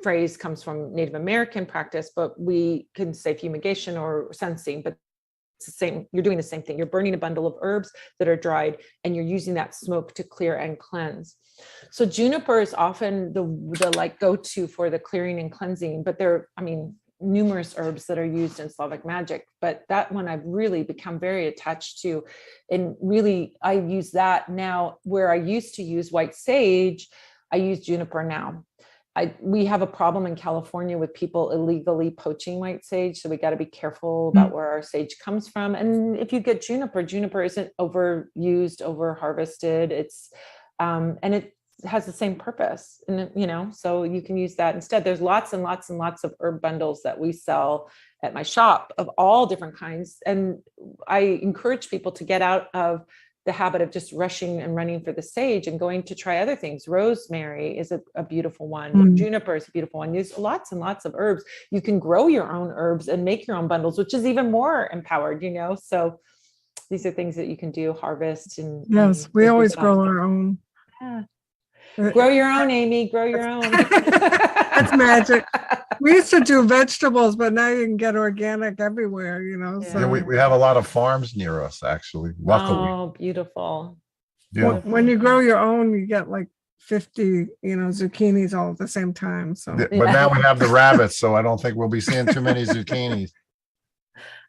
phrase comes from Native American practice, but we can say fumigation or sensing, but it's the same. You're doing the same thing. You're burning a bundle of herbs that are dried, and you're using that smoke to clear and cleanse. So juniper is often the like go-to for the clearing and cleansing, but numerous herbs that are used in Slavic magic, but that one I've really become very attached to. And really, I use that now where I used to use white sage, I use juniper now. We have a problem in California with people illegally poaching white sage. So we got to be careful about where our sage comes from. And if you get juniper isn't overused, over harvested. It's, and it has the same purpose, and so you can use that instead. There's lots and lots and lots of herb bundles that we sell at my shop of all different kinds, and I encourage people to get out of the habit of just rushing and running for the sage and going to try other things. Rosemary is a beautiful one. Juniper is a beautiful one. There's lots and lots of herbs. You can grow your own herbs and make your own bundles, which is even more empowered, so these are things that you can do, harvest. And yes, we always grow our own. Yeah. Grow your own, Amy. Grow your own. That's magic. We used to do vegetables, but now you can get organic everywhere, Yeah. So Yeah, we have a lot of farms near us, actually. Luckily. Oh, beautiful. Yeah. when you grow your own, you get like 50, zucchinis all at the same time. So, But now we have the rabbits, so I don't think we'll be seeing too many zucchinis.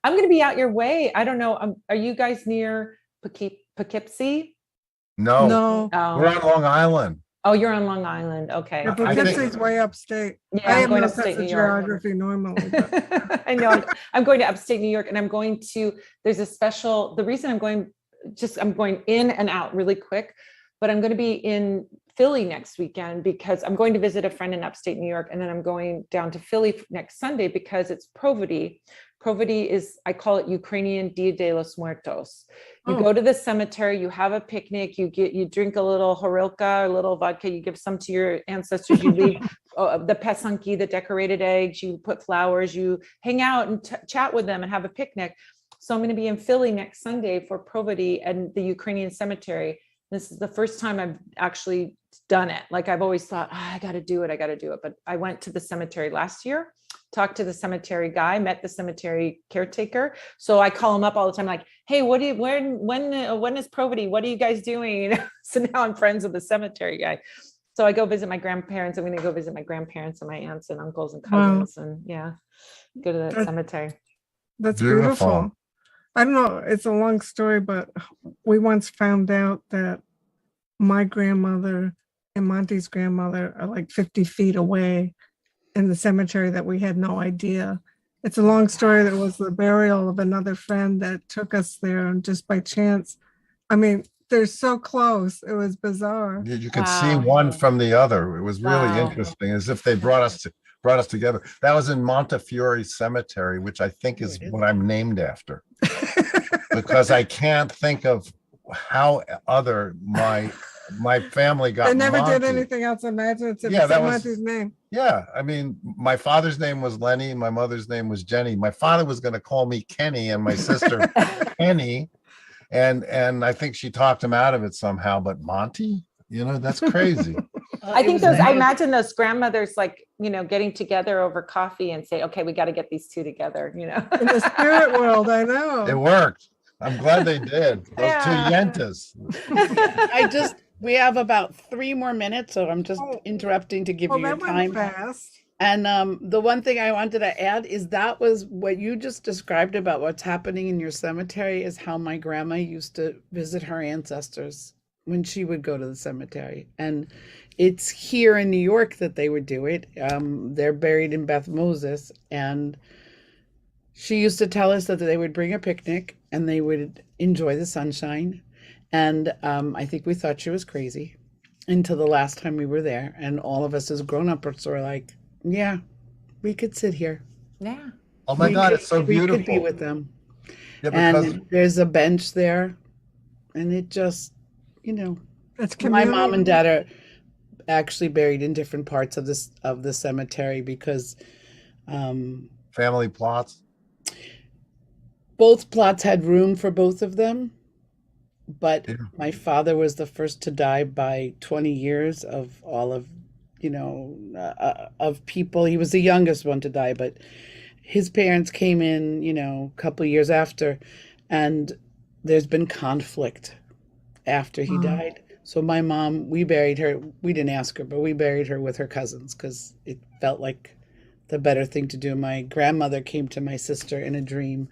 I'm going to be out your way. I don't know. Are you guys near Poughkeepsie? No, Oh. we're on Long Island. Oh, you're on Long Island. Okay. yeah, I think- Poughkeepsie's way upstate. Yeah, I I'm have going no upstate sense New of York. geography normally. But I know. I'm going to upstate New York, and I'm going to, there's a special, the reason I'm going in and out really quick, but I'm going to be in Philly next weekend because I'm going to visit a friend in upstate New York. And then I'm going down to Philly next Sunday because it's Provody. Provody is, I call it Ukrainian Dia de los Muertos. You go to the cemetery, you have a picnic, you drink a little horilka, a little vodka, you give some to your ancestors, you leave the pesanki, the decorated eggs, you put flowers, you hang out and chat with them and have a picnic. So I'm going to be in Philly next Sunday for Provody and the Ukrainian cemetery. This is the first time I've actually done it. Like I've always thought, I got to do it. But I went to the cemetery last year, talked to the cemetery guy, met the cemetery caretaker. So I call him up all the time, like, hey, when is Provody? What are you guys doing? So now I'm friends with the cemetery guy. So I go visit my grandparents. I'm going to go visit my grandparents and my aunts and uncles and cousins. Wow. And go to the cemetery. That's Beautiful. beautiful. I don't know, it's a long story, but we once found out that my grandmother and Monty's grandmother are like 50 feet away in the cemetery that we had no idea. It's a long story. That was the burial of another friend that took us there, and just by chance, I mean, they're so close. It was bizarre. You could see Wow. one from the other. It was really Wow. interesting, as if they brought us together. That was in Montefiore Cemetery, which I think is what I'm named after, because I can't think of how other my family got. I never did Monty. anything else. Imagine it's Yeah, that was- Monty's name. Yeah, I mean, my father's name was Lenny, my mother's name was Jenny. My father was going to call me Kenny and my sister Penny, and I think she talked him out of it somehow. But Monty, that's crazy. I think I imagine those grandmothers like, getting together over coffee and say, okay, we got to get these two together, In the spirit world, I know. It worked. I'm glad they did. Those Yeah. two yentas. We have about 3 more minutes, so I'm just interrupting to give Well, you your that went time. fast. And the one thing I wanted to add is that was what you just described about what's happening in your cemetery is how my grandma used to visit her ancestors when she would go to the cemetery. And it's here in New York that they would do it. They're buried in Beth Moses. And she used to tell us that they would bring a picnic and they would enjoy the sunshine. And I think we thought she was crazy until the last time we were there. And all of us as grown-ups were like, yeah, we could sit here. Yeah. Oh my God, it's so We beautiful. could be with them. Yeah, because And there's a bench there. And it just, It's my mom community. and dad are actually buried in different parts of the cemetery because family plots. both plots had room for both of them. But Yeah. my father was the first to die by 20 years of all of, of people. He was the youngest one to die, but his parents came in, a couple of years after, and there's been conflict after he died. So my mom, we buried her. We didn't ask her, but we buried her with her cousins because it felt like the better thing to do. My grandmother came to my sister in a dream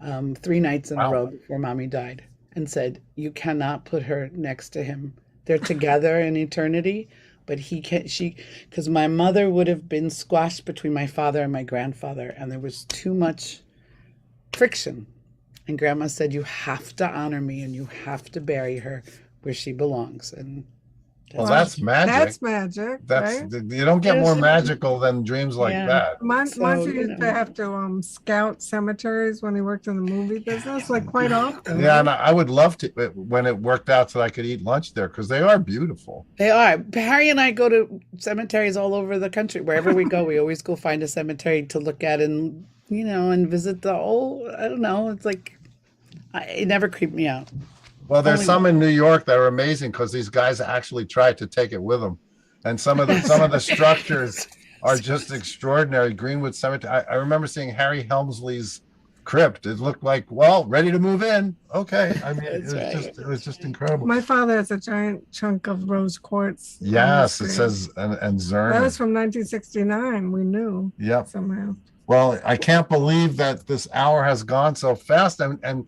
3 nights in a Wow. row before mommy died and said, you cannot put her next to him. They're together in eternity, but because my mother would have been squashed between my father and my grandfather, and there was too much friction. And grandma said, you have to honor me and you have to bury her where she belongs. And Well, that's magic. That's magic, That's right? you don't get more There's- magical than dreams like Yeah. that. Monty So, used to have to scout cemeteries when he worked in the movie business, like quite often. Yeah, and I would love to when it worked out so I could eat lunch there because they are beautiful. they are. Harry and I go to cemeteries all over the country. Wherever we go, we always go find a cemetery to look at and, and visit the whole, I don't know. It's like, it never creeped me out. Well, there's Only some in New York that are amazing because these guys actually tried to take it with them, and some of the structures are just extraordinary. Greenwood Cemetery. I remember seeing Harry Helmsley's crypt. It looked like, well, ready to move in. Okay, I mean, it was just incredible. My father has a giant chunk of rose quartz. on his Yes, it grave. says and That was Zerner. from 1969. We knew Yep. somehow. Well, I can't believe that this hour has gone so fast, and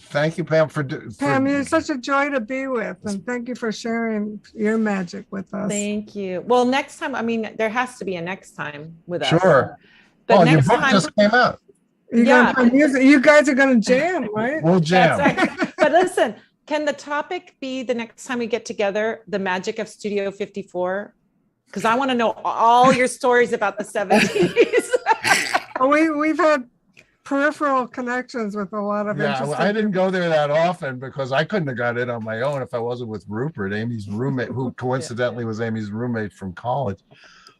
thank you, Pam, for Pam, you're such a joy to be with, and thank you for sharing your magic with us. Thank you. Well, next time, I mean, there has to be a next time with us. Sure. But Oh, your next book time, just came out. You're Yeah. gonna play music. You guys are gonna jam, right? We'll jam. that's right. But listen, Can the topic be the next time we get together, the magic of Studio 54? Because I want to know all your stories about the 70s. We've had peripheral connections with a lot of Yeah, interesting. I didn't go there that often because I couldn't have got in on my own if I wasn't with Rupert, Amy's roommate, who coincidentally was Amy's roommate from college.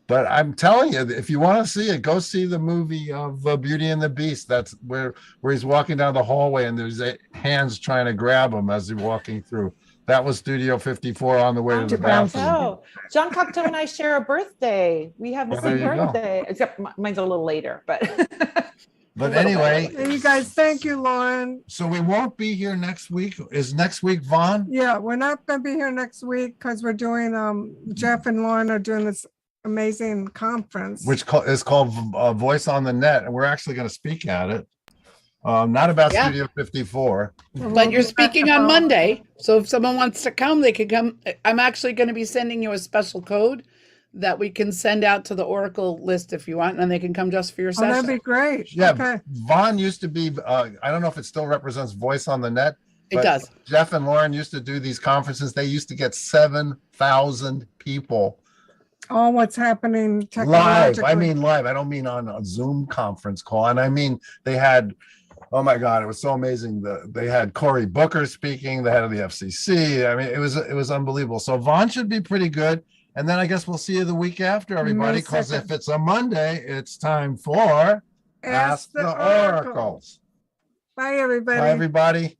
But I'm telling you, if you want to see it, go see the movie of Beauty and the Beast. That's where he's walking down the hallway and there's hands trying to grab him as he's walking through. That was Studio 54 on the way to the bathroom. Oh, John Cocteau and I share a birthday. We have the Well, same there you go. birthday, except mine's a little later, but. But anyway, Hey, you guys, thank you, Lauren. so we won't be here next week. Is next week Vaughn? Yeah, we're not gonna be here next week because we're doing, Jeff and Lauren are doing this amazing conference. Which is called Voice on the Net, and we're actually going to speak at it. Not about Yeah. Studio 54. But you're speaking on Monday, so if someone wants to come, they could come. I'm actually going to be sending you a special code that we can send out to the Oracle list if you want, and they can come just for your Oh, that'd session. be great. Yeah, Okay. Vaughn used to be, I don't know if it still represents Voice on the Net. It but does. Jeff and Lauren used to do these conferences. They used to get 7,000 people All what's happening live. technologically. I mean live. I don't mean on a Zoom conference call. And I mean, they had, oh my God, it was so amazing. They had Cory Booker speaking, the head of the FCC. I mean, it was unbelievable. So Vaughn should be pretty good. And then I guess we'll see you the week after, everybody, May because 2nd. if it's a Monday, it's time for Ask the Oracles. Bye, everybody. Bye, everybody.